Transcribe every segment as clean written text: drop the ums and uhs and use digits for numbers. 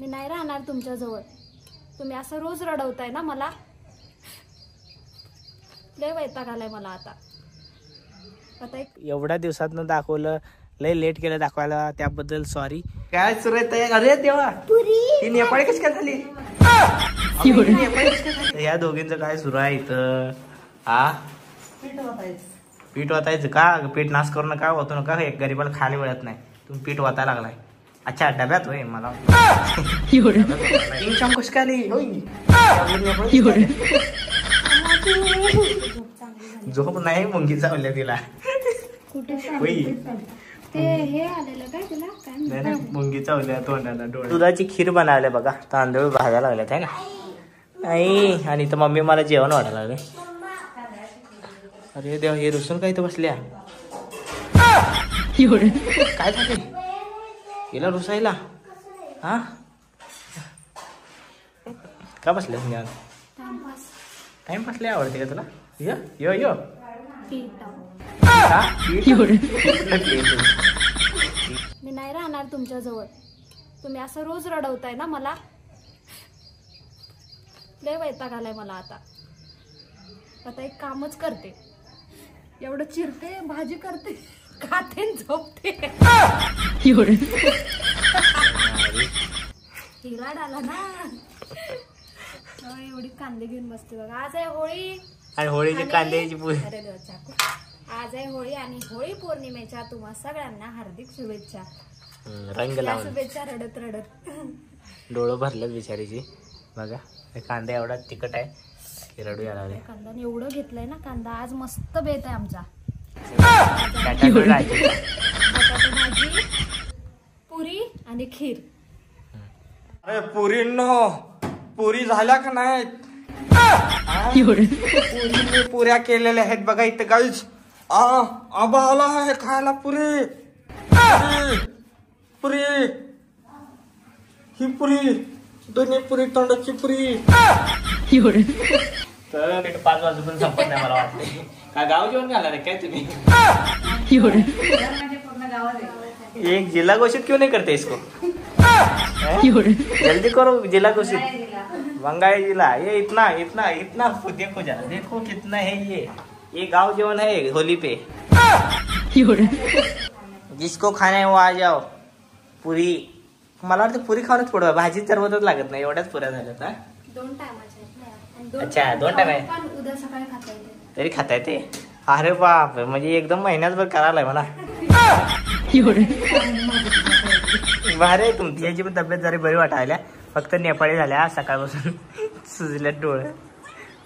मी नाही राहणार तुमच्या जवळ. तुम्ही असं रोज रडवताय ना मला. लय वैताग आलाय मला आता. एवढ्या दिवसातनं दाखवलं, लय लेट केलं दाखवायला, त्याबद्दल सॉरी. काय सुरू आहे? अरे देवा, ही नेपाळी कशी काय झाली? या दोघींचं काय सुरू आहे इथं? पीठ वाटायचं का? पीठ नाश करून काय होतो नका, एक गरीबाला खाली मिळत नाही. तुम्ही पीठ वाटायला लागलाय. अच्छा, डब्यात होय. मला कशी काय झोप नाही, मुंगी चावल्या तिला. मुंगी चावल्या तोंडाला, डोळे. दुधाची खीर बनावल्या बघा, तांदूळ भाजायला लागल्यात आहे ना. आणि तर मम्मी मला जेवण वाढायला लागले. अरे देवा, हे रुसून काय इथं बसल्या? काय झाले हिला रुसायला? हा, का बसल्या? टाइमपास लय आवडते का तुला? यो यो मी नाही राहणार तुमच्या जवळ. तुम्ही असं रोज रडवताय ना मला. लय वैताग आलाय मला आता. आता एक कामच करते, एवढं चिरते, भाजी करते, खाते, झोपते. हिला डाला ना. एवढी कांदे घेऊन बसते बघा. आज आहे होळी आणि होळीची कांद्याची आज आहे होळी आणि होळी पौर्णिमेच्या तुम्हा सगळ्यांना हार्दिक शुभेच्छा. रंग लावून शुभेच्छा. रडत रडत डोळं भरलं बिचारीची. बघा कांदा एवढा तिखट आहे की रडू यायला लागले. कांदा एवढं घेतलंय ना, कांदा आज मस्त बेत आहे आमचा. भाजी, पुरी आणि खीर. अरे पुरी झाल्या का नाही? पुऱ्या केलेल्या आहेत बघा इथं गाईज. आबा आला आहे खायला पुरी. पुरी ही पुरी, दोन्ही पुरी, तोंडाची पुरी. तर 5 वाजून संपत नाही मला वाटतं. का गाव जेवण घालणार आहे काय तुम्ही? एक जिला घोषित क्यों नहीं करते इसको? जल्दी करो जिला घोषित. बंगाली जिला ये इतना इतना इतना देखो जरा, देखो कितना है ये गांव जीवन है होली पे. जिसको खाना है वो आ जाओ. पुरी मला वाटतं पुरी खाऊनच पडवा, भाजी चरवतच लागत नाही. एवढ्याच पुऱ्या झाल्यात. 2 टायमाच्या. अच्छा 2 टाइम आहे. उद्या सकाळी खाता येते. तरी खाता येते? अरे बाप, म्हणजे एकदम महिन्याभर करायलाय मला. भारी आहे तुमची. याची पण तब्येत जरी बरी वाटायला, फक्त नेपाळी झाल्या सकाळपासून. सुजल्यात डोळे.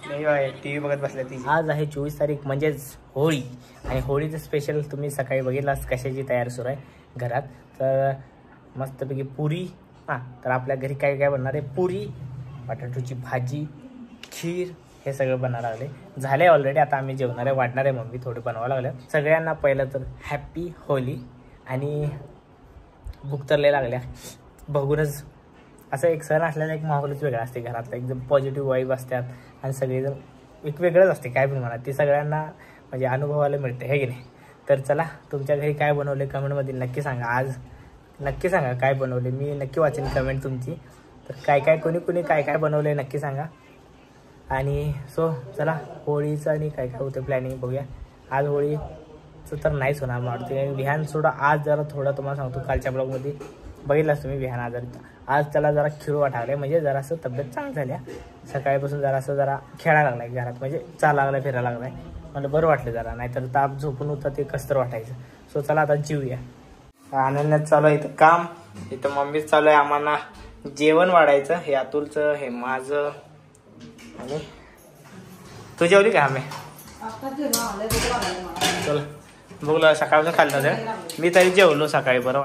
नाही टीव्ही बघत बसल्या ती. आज आहे 24 तारीख म्हणजेच होळी. आणि होळीचं स्पेशल तुम्ही सकाळी बघितलास कशाची तयारी सुरू आहे घरात. तर मस्तपैकी पुरी. तर आपल्या घरी काय काय बनणार आहे? पुरी, बटाट्याची भाजी, खीर, हे सगळं बनायला लागले. झाले ऑलरेडी. आता आम्ही जेवणार आहे, वाढणार आहे मम्मी, थोडे बनवायला लागले. सगळ्यांना पहिलं तर हॅपी होली. आणि भूक तर लय लागल्या बघूनच. असं एक सण असलेला एक माहोलच वेगळा असते घरातला. एकदम पॉझिटिव्ह वाईब असतात आणि सगळेजण एक वेगळंच असते. काय पण म्हणा, ती सगळ्यांना म्हणजे अनुभवायला मिळते, हे की नाही? तर चला, तुमच्या घरी काय बनवले कमेंटमध्ये नक्की सांगा. आज नक्की सांगा काय बनवले. मी नक्की वाचेन कमेंट तुमची. तर काय काय कोणी काय काय बनवले नक्की सांगा. आणि सो चला, होळीचं आणि काय काय होतं प्लॅनिंग बघूया. आज होळीचं तर नाहीच होणार मला वाटते. विहान सोडा आज जरा थोडा तुम्हाला सांगतो, कालच्या ब्लॉगमध्ये बघितलास तुम्ही विहान आजारी. आज त्याला जरा खिरू वाटावले, म्हणजे जरासं तब्येत चांगली झाल्या. सकाळपासून जरा खेळायला लागलाय घरात, म्हणजे चालायला लागलाय, फिरायला लागलाय. मला बरं वाटलं जरा, नाहीतर ताप झोपून होता ते कसतर वाटायचं. सो चला आता जीवूया. अनन्यात चालू आहे इथं काम. इथं मम्मीच चालू आहे आम्हाला जेवण वाढायचं. हे अतुलचं, हे माझं. आणि तू जेवली का? आम्ही चल बघलं सकाळपासून खाल्लं तर मी तरी जेवलो सकाळी. बरं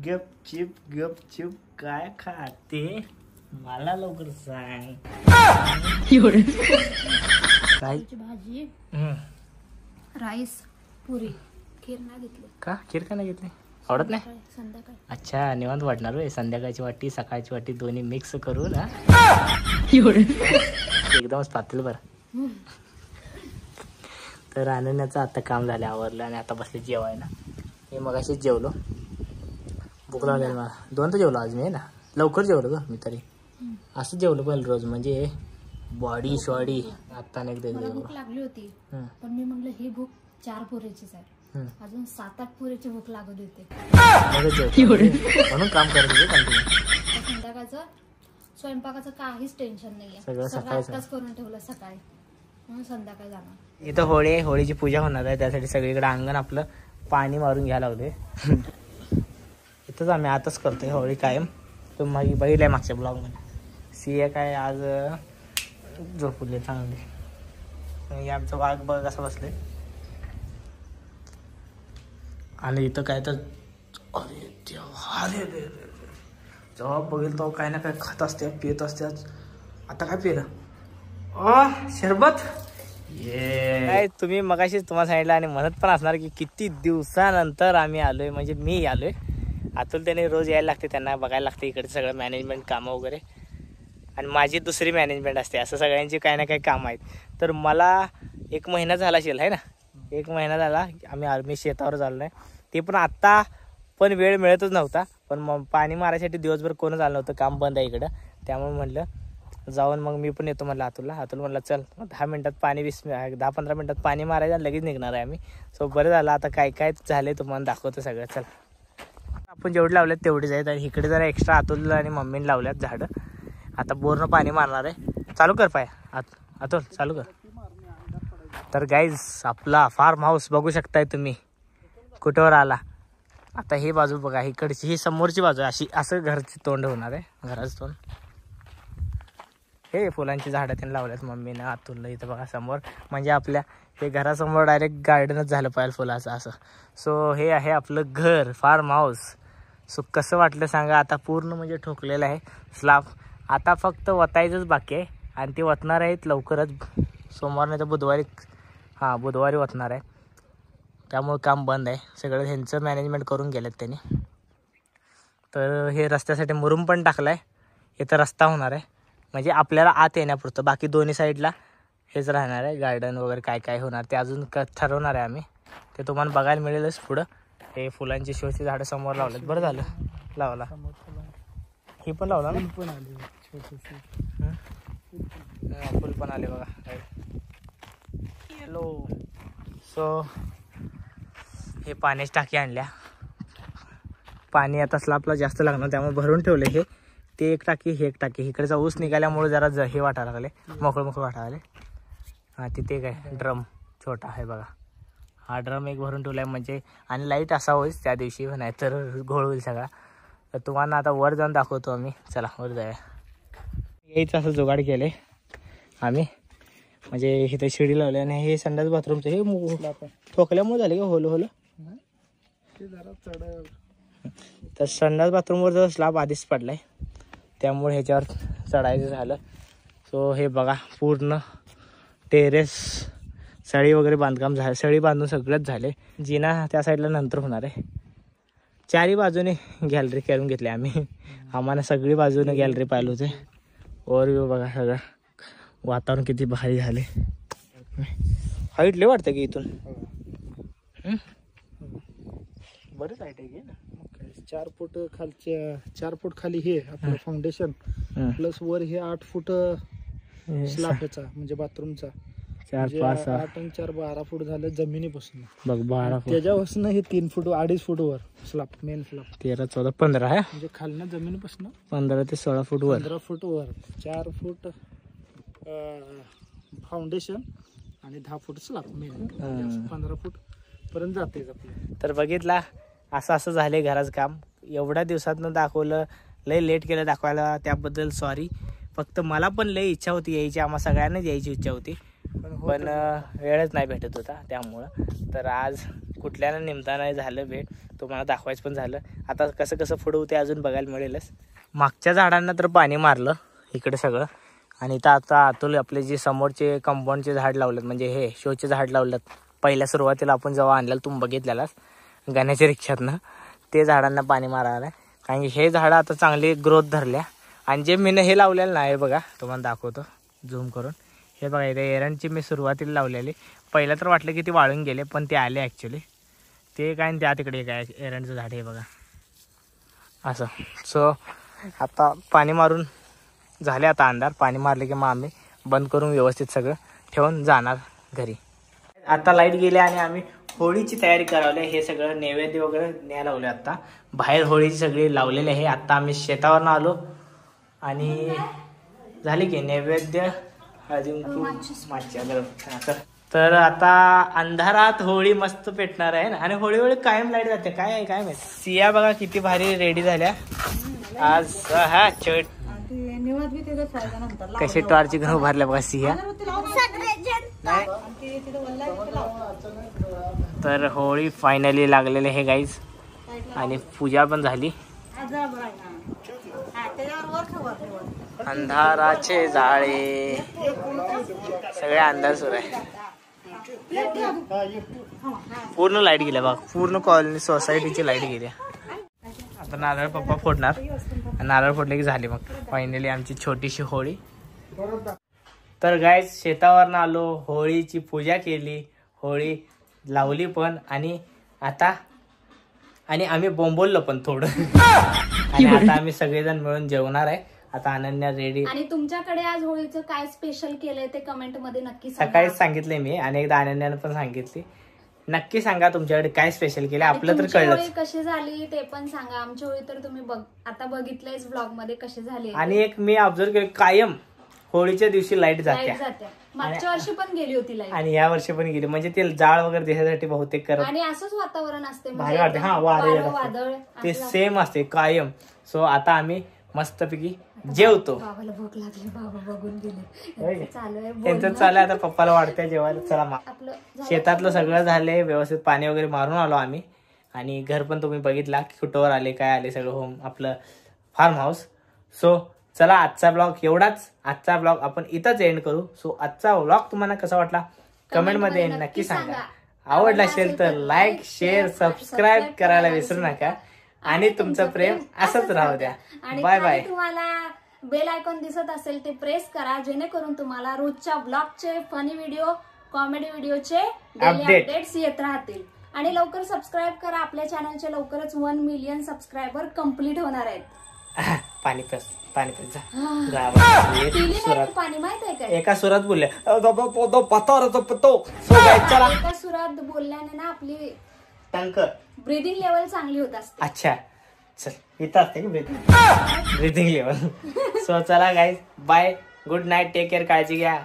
गपचिप गपचिप काय खाते मला लवकर सांग. भाजी, राईस, पुरी, खीर नाही घेतली का? खीर का नाही घेतली? आवडत नाही? संध्याकाळी. अच्छा, निवांत वाटणार होय. संध्याकाळची वाटी सकाळची वाटी दोन्ही मिक्स करून एकदमच पातळ. बरं तर आणण्याचं आता काम झालं, आवरलं आणि आता बसले जेवायला. मी मगाशीच जेवलो, भूक लागली मला. 2 तर जेवलो आज मी, आहे ना, लवकर जेवलो ग मी. तरी असं जेवलं पहिलं रोज, म्हणजे बॉडी शॉडी. आता नाही मला भूक लागली होती, पण मी म्हणलं ही भूक 4 पुरेचीच आहे, अजून 7-8 पुरेची भूक लागत होते म्हणून काम करत होते कंटिन्यू. संध्याकाळचं स्वयंपाकाचं काहीच टेन्शन नाहीये, सगळं सकाळीच करून ठेवलं सकाळी, म्हणून संध्याकाळी जाणार. इथं होळी आहे, होळीची पूजा होणार आहे, त्यासाठी सगळीकडे अंगण आपलं पाणी मारून घ्यायला लावले. इथंच आम्ही आताच करतोय होळी कायम. तुम्ही बघितलंय मागच्या ब्लॉगमध्ये. सिया काय आज झोपले चांगले. आमचं वाघ बघ कसं बसले. आणि इथं काय तर अरे देवा, अरे जेव्हा बघेल तो काय ना काय खात असते, पित असते. आता काय पिलं? शरबत. ये तुम्ही मगाशीच तुम्हाला सांगितलं आणि म्हणत पण असणार की किती दिवसानंतर आम्ही आलोय, म्हणजे मी आलोय. अतुल त्याने रोज यायला लागते, त्यांना बघायला लागते इकडे सगळं मॅनेजमेंट कामं वगैरे, आणि माझी दुसरी मॅनेजमेंट असते. असं सगळ्यांची काही ना काही कामं आहेत. तर मला 1 महिना झाला असेल, आहे ना, 1 महिना झाला आम्ही शेतावर झालो नाही. ते पण आत्ता पण वेळ मिळतच नव्हता, पण मग पाणी मारायसाठी दिवसभर कोणच आलं नव्हतं, काम बंद आहे इकडं. त्यामुळे म्हटलं जाऊन मग मी पण येतो म्हटलं अतुल म्हटलं चल 10 मिनिटात पाणी 10-15 मिनिटात पाणी मारायचं आणि लगेच निघणार आहे आम्ही. सो बरं झालं. आता काय काय झाले तुम्हाला दाखवतो सगळं. चल, आपण जेवढे लावलेत तेवढेच आहेत, आणि इकडे जरा एक्स्ट्रा अतुल आणि मम्मीने लावल्यात झाडं. आता बोरनं पाणी मारणार आहे. चालू कर पाय अतुल, चालू कर. तर गाईज आपला फार्म हाऊस बघू शकताय तुम्ही कुठवर आला. आता ही बाजू बघा, इकडची ही समोरची बाजू अशी, असं घरची तोंड होणार आहे, घराचं तोंड. हे फुलांची झाडं त्यांनी लावल्यात मम्मीनं अतुलला. इथं बघा समोर, म्हणजे आपल्या हे घरासमोर डायरेक्ट गार्डनच झालं पाहिजे फुलाचं असं. सो हे आहे आपलं घर, फार्म हाऊस. सो कसं वाटलं सांगा. आता पूर्ण म्हणजे ठोकलेलं आहे स्लाब. आता फक्त वतायचंच बाकी आहे, आणि ते वतणार आहेत लवकरच, सोमवार नाही तर बुधवारी. बुधवारी वतणार आहे. त्यामुळे काम बंद आहे सगळं. ह्यांचं मॅनेजमेंट करून गेलेत त्यांनी. तर हे रस्त्यासाठी मुरुम पण टाकला आहे. इथं रस्ता होणार आहे, म्हणजे आपल्याला आत येण्यापुरतं. बाकी दोन्ही साईडला हेच राहणार आहे, गार्डन वगैरे काय काय होणार ते अजून ठरवणार आहे आम्ही. ते तुम्हाला बघायला मिळेलच पुढं. हे फुलांची शोची झाडं समोर लावलेत. बरं झालं लावला. ही पण लावला ना, पण आली फुल पण आले बघा. हॅलो. सो हे पाण्याची टाकी आणल्या. पाणी आता स्लाबला जास्त लागणार, त्यामुळे भरून ठेवले. हे ते 1 टाकी, हे 1 टाकी. इकडचा ऊस निघाल्यामुळे जरा हे वाटायला लागले, मोकळं वाटायला लागले. तिथे काय ड्रम छोटा आहे बघा. हा ड्रम एक भरून ठेवला आहे, म्हणजे आणि लाईट असा होईच त्या दिवशी, नाही तर घोळ होईल सगळा. तर तुम्हाला आता वर जाऊन दाखवतो आम्ही. चला वर जाऊया. यायचं असं जुगाड केले आम्ही, म्हणजे इथे शिडी लावली. आणि हे संडास बाथरूमचं हे ठोकल्यामुळे झाले का होलं तर संडास बाथरूमवर जर स्लॅब आधीच पडलाय, त्यामुळे ह्याच्यावर चढायचं झालं. सो हे बघा पूर्ण टेरेस, सळी वगैरे बांधकाम झालं, सळी बांधून सगळंच झाले. जिना त्या साईडला नंतर होणार आहे. 4ही बाजूने गॅलरी करून घेतली आम्ही. आम्हाला सगळी बाजूने गॅलरी पाहिलं होते. ओव्हरव्ह्यू बघा सगळं. वातावरण किती भारी झाले. हाईट लय वाटतं की इथून. बरंच हाईट आहे की ना. 4 फूट खालच्या 4 फूट खाली हे आपलं फाउंडेशन, प्लस वर हे 8 फूट स्लॅबचा, म्हणजे बाथरूमचा. 4, 5, 8 आणि 4 12 फूट झालं जमिनीपासून. बघ 12 फूट. त्याच्यापासून हे 3 फूट 2.5 फूट वर स्लॅब, मेन स्लॅब. 13, 14, 15 आहे, म्हणजे खालनं जमिनीपासून 15 ते 16 फूट वर. 15 फूट वर, 4 फूट फाउंडेशन आणि 10 फूट स्लॅब मेन. 15 फूट पर्यंत जाते आपलं. तर बघितला असं झाले घराचं काम. एवढ्या दिवसातनं दाखवलं, लय लेट केलं दाखवायला, त्याबद्दल सॉरी. फक्त मला पण लय इच्छा होती यायची, आम्हा सगळ्यांनाच यायची इच्छा होती, पण वेळच नाही भेटत होता त्यामुळं. तर आज कुठल्याला निमताना झालं भेट, तुम्हाला दाखवायचं पण झालं. आता कसं कसं पुढं होते अजून बघायला मिळेलच. मागच्या झाडांना तर पाणी मारलं इकडे सगळं. आणि इथं आता अतुल आपले जे समोरचे कंपाऊंडचे झाड लावलेत, म्हणजे हे शोचे झाड लावलेत, पहिल्या सुरुवातीला आपण जेव्हा आणलेलं तुम्ही बघितलेलाच गाण्याच्या रिक्षातनं, ते झाडांना पाणी मारायला. कारण की हे झाडं आता चांगली ग्रोथ धरल्या. आणि जे मी हे लावलेलं नाही बघा, तुम्हाला दाखवतो झूम करून. हे बघा इथे एरंडची मी सुरुवातीला लावलेली. पहिलं तर वाटलं की ती वाळून गेले, पण ते आले ॲक्च्युली. ते काय त्या तिकडे काय एरंडचं झाड आहे बघा असं. सो आता पाणी मारून झाले, आता अंधार. पाणी मारले की मग आम्ही बंद करून व्यवस्थित सगळं ठेवून जाणार घरी. आता लाईट गेले आणि आम्ही होळीची तयारी करावली. हे सगळं नैवेद्य वगैरे न्यायला लावले. आता बाहेर होळीची सगळी लावलेली आहे. आता आम्ही शेतावरनं आलो आणि झाले की नैवेद्य तर आता अंधारात होळी मस्त पेटणार आहे ना. आणि होळी कायम लाईट जाते, काय आहे काय माहिती. सिया बघा किती भारी रेडी झाल्या आज. हा छोट कशी टॉर्च घेऊन उभारल्या बघा सिया. तर होळी फायनली लागलेले हे गाईज. आणि पूजा पण झाली. अंधाराचे जाळे सगळे अंधार सुरू आहे. पूर्ण लाईट गेल्या बघ, पूर्ण कॉलनी सोसायटीची लाईट गेल्या. आता नारळ पप्पा फोडणार. नारळ फोडले की झाले मग फायनली आमची छोटीशी होळी. तर गाईज शेतावरनं आलो, होळीची पूजा केली, होळी लावली पण. आणि आता आम्ही बोंबवलं पण थोडं. आणि आता आम्ही सगळेजण मिळून जेवणार आहे. आता अनन्या रेडी. आणि तुमच्याकडे आज होळीचं काय स्पेशल केलंय ते कमेंट मध्ये नक्की सांगा. सकाळीच सांगितले मी आणि एकदा अनन्यानं पण सांगितली. नक्की सांगा तुमच्याकडे काय स्पेशल केलं. आपलं तर कळलं. होळी कशी झाली ते पण सांगा. आमची होळी तर तुम्ही आता बघितलंयच ब्लॉग मध्ये कशी झाली. आणि एक मी ऑब्झर्व केलं, कायम होळीच्या दिवशी लाईट जाते. मागच्या वर्षी पण गेली होती लाईट आणि या वर्षी पण गेली. म्हणजे ते जाळ वगैरे देण्यासाठी बहुतेक करत. आणि असंच वातावरण असते, भारी वाटते. हा वादळ ते सेम असते कायम. सो आता आम्ही मस्तपैकी जेवतो. बाबाला भूक लागली, बाबा बघून गेले. त्यांचं चालू आहे आता. पप्पाला वाटतंय जेवायला. चला शेतातलं सगळं झालंय व्यवस्थित. पाणी वगैरे मारून आलो आम्ही. आणि घर पण तुम्ही बघितला कुठवर आले काय आले सगळं. होम आपलं फार्म हाऊस. सो चला आजचा ब्लॉग एवढाच. आजचा ब्लॉग आपण इथंच एंड करू. सो आजचा ब्लॉग तुम्हाला कसा वाटला कमेंट मध्ये नक्की सांगा. आवडला असेल तर लाईक शेअर सबस्क्राईब करायला विसरू नका. आणि तुमचं प्रेम असंच राहू द्या. Bye bye. तुम्हाला बेल आयकॉन दिसत असेल ते प्रेस करा, जेणेकरून तुम्हाला रोजच्या ब्लॉगचे फनी व्हिडिओ, कॉमेडी व्हिडिओचे अपडेट्स येत राहतील. आणि लवकर सबस्क्राईब करा आपल्या चॅनलचे. लवकरच 1 मिलियन सबस्क्रायबर कम्प्लीट होणार आहेत. पाणी पस पाणी पस पाणी माहित आहे का? एका सुरात बोलले. एका सुरात बोलल्याने ना आपली टंकर ब्रीदिंग लेवल चांगली होत असते. अच्छा चल इथं असते ब्रीदिंग लेवल. सो चला guys bye. Good night. Take care. काळजी घ्या.